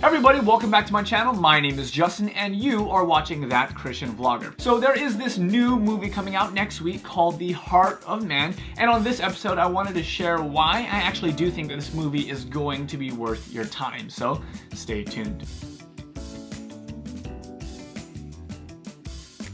Everybody, welcome back to my channel. My name is Justin and you are watching That Christian Vlogger. So there is this new movie coming out next week called The Heart of Man, and on this episode I wanted to share why I actually do think that this movie is going to be worth your time. So stay tuned.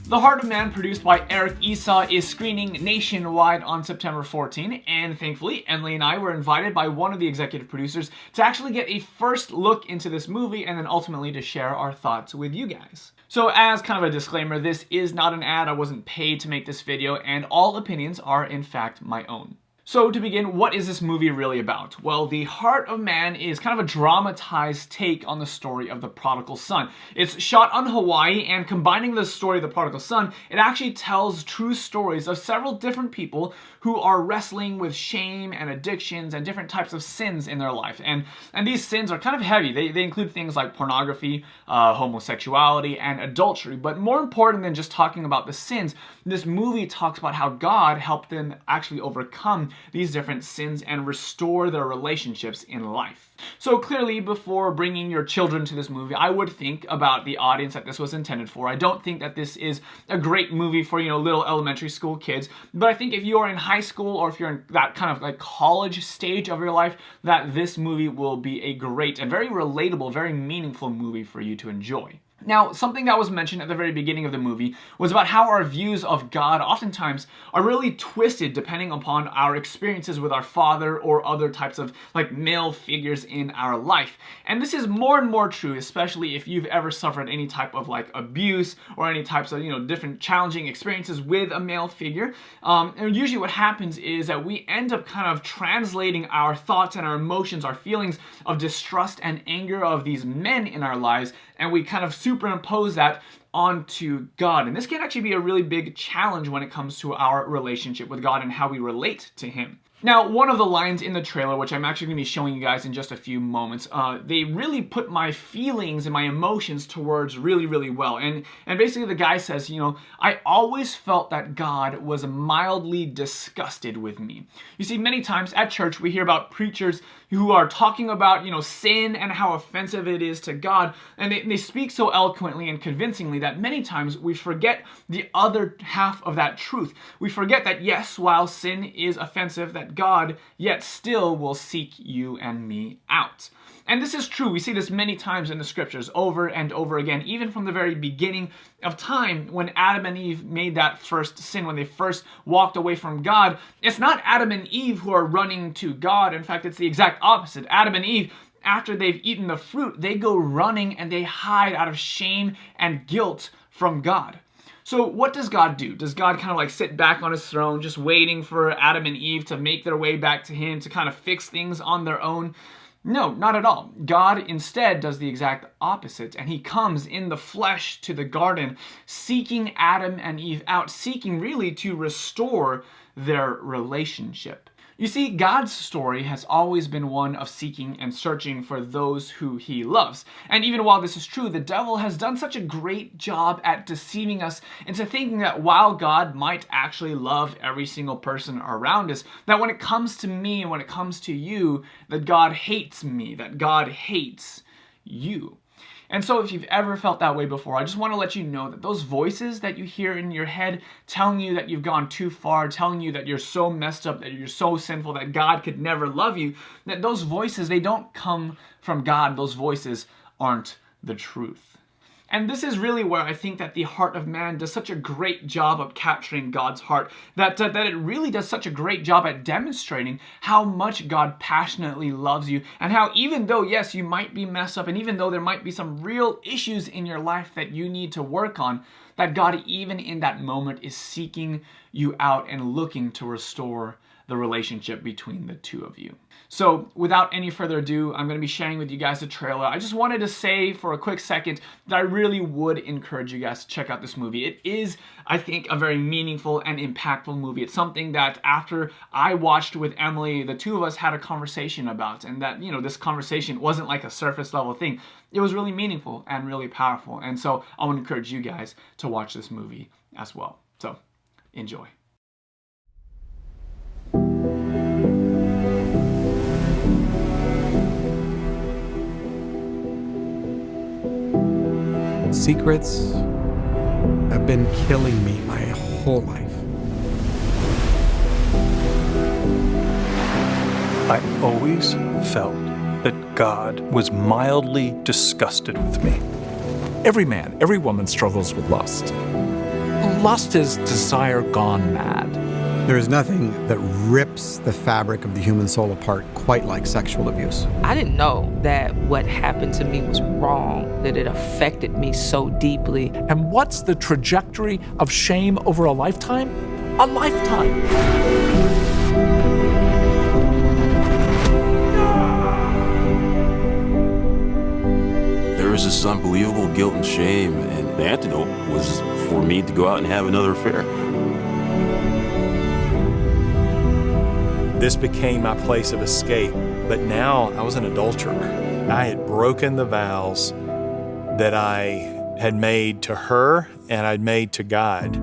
The Heart of Man, produced by Eric Esau, is screening nationwide on September 14, and thankfully, Emily and I were invited by one of the executive producers to actually get a first look into this movie and then ultimately to share our thoughts with you guys. So as kind of a disclaimer, this is not an ad, I wasn't paid to make this video, and all opinions are in fact my own. So to begin, what is this movie really about? Well, The Heart of Man is kind of a dramatized take on the story of the prodigal son. It's shot on Hawaii, and combining the story of the prodigal son, it actually tells true stories of several different people who are wrestling with shame and addictions and different types of sins in their life. And these sins are kind of heavy. They include things like pornography, homosexuality, and adultery. But more important than just talking about the sins, this movie talks about how God helped them actually overcome these different sins and restore their relationships in life. So clearly, before bringing your children to this movie, I would think about the audience that this was intended for. I don't think that this is a great movie for, little elementary school kids, but I think if you are in high school or if you're in that kind of like college stage of your life, that this movie will be a great and very relatable, very meaningful movie for you to enjoy. Now, something that was mentioned at the very beginning of the movie was about how our views of God oftentimes are really twisted depending upon our experiences with our father or other types of like male figures in our life. And this is more and more true, especially if you've ever suffered any type of like abuse or any types of, different challenging experiences with a male figure. And usually what happens is that we end up kind of translating our thoughts and our emotions, our feelings of distrust and anger of these men in our lives, and we kind of superimpose that onto God. And this can actually be a really big challenge when it comes to our relationship with God and how we relate to Him. Now, one of the lines in the trailer, which I'm actually going to be showing you guys in just a few moments, they really put my feelings and my emotions towards really, really well. And basically the guy says, I always felt that God was mildly disgusted with me. You see, many times at church we hear about preachers who are talking about, sin and how offensive it is to God. And they speak so eloquently and convincingly that many times we forget the other half of that truth. We forget that yes, while sin is offensive, that God yet still will seek you and me out. And this is true. We see this many times in the scriptures over and over again, even from the very beginning of time when Adam and Eve made that first sin, when they first walked away from God. It's not Adam and Eve who are running to God. In fact, it's the exact opposite. Adam and Eve, after they've eaten the fruit, they go running and they hide out of shame and guilt from God. So what does God do? Does God kind of like sit back on his throne just waiting for Adam and Eve to make their way back to him to kind of fix things on their own? No, not at all. God instead does the exact opposite, and he comes in the flesh to the garden, seeking Adam and Eve out, seeking really to restore their relationship. You see, God's story has always been one of seeking and searching for those who he loves. And even while this is true, the devil has done such a great job at deceiving us into thinking that while God might actually love every single person around us, that when it comes to me and when it comes to you, that God hates me, that God hates you. And so if you've ever felt that way before, I just want to let you know that those voices that you hear in your head telling you that you've gone too far, telling you that you're so messed up, that you're so sinful, that God could never love you, that those voices, they don't come from God. Those voices aren't the truth. And this is really where I think that The Heart of Man does such a great job of capturing God's heart, that it really does such a great job at demonstrating how much God passionately loves you, and how even though, yes, you might be messed up, and even though there might be some real issues in your life that you need to work on, that God, even in that moment, is seeking you out and looking to restore the relationship between the two of you. So without any further ado, I'm going to be sharing with you guys the trailer. I just wanted to say for a quick second that I really would encourage you guys to check out this movie. It is, I think, a very meaningful and impactful movie. It's something that after I watched with Emily, the two of us had a conversation about, and that, this conversation wasn't like a surface level thing. It was really meaningful and really powerful. And so I want to encourage you guys to watch this movie as well. So enjoy. Secrets have been killing me my whole life. I always felt that God was mildly disgusted with me. Every man, every woman struggles with lust. Lust is desire gone mad. There is nothing that rips the fabric of the human soul apart quite like sexual abuse. I didn't know that what happened to me was wrong, that it affected me so deeply. And what's the trajectory of shame over a lifetime? A lifetime. There was this unbelievable guilt and shame, and the antidote was for me to go out and have another affair. This became my place of escape, but now I was an adulterer. I had broken the vows that I had made to her and I'd made to God.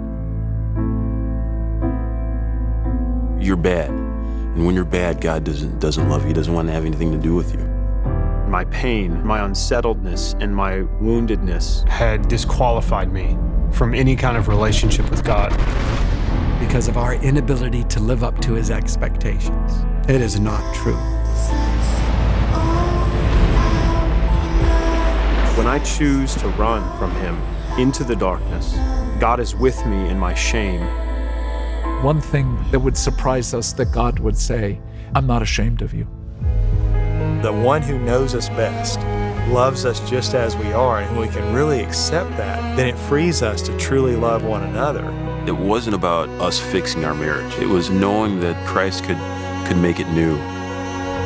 You're bad, and when you're bad, God doesn't love you. He doesn't want to have anything to do with you. My pain, my unsettledness, and my woundedness had disqualified me from any kind of relationship with God. Because of our inability to live up to his expectations. It is not true. When I choose to run from him into the darkness, God is with me in my shame. One thing that would surprise us that God would say, I'm not ashamed of you. The one who knows us best loves us just as we are, and when we can really accept that, then it frees us to truly love one another. It wasn't about us fixing our marriage. It was knowing that Christ could make it new.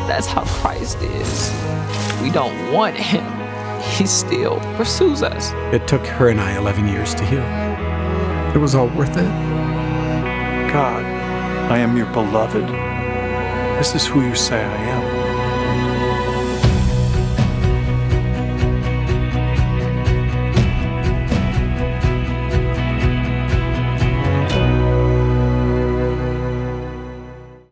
That's how Christ is. We don't want him. He still pursues us. It took her and I 11 years to heal. It was all worth it. God, I am your beloved. This is who you say I am.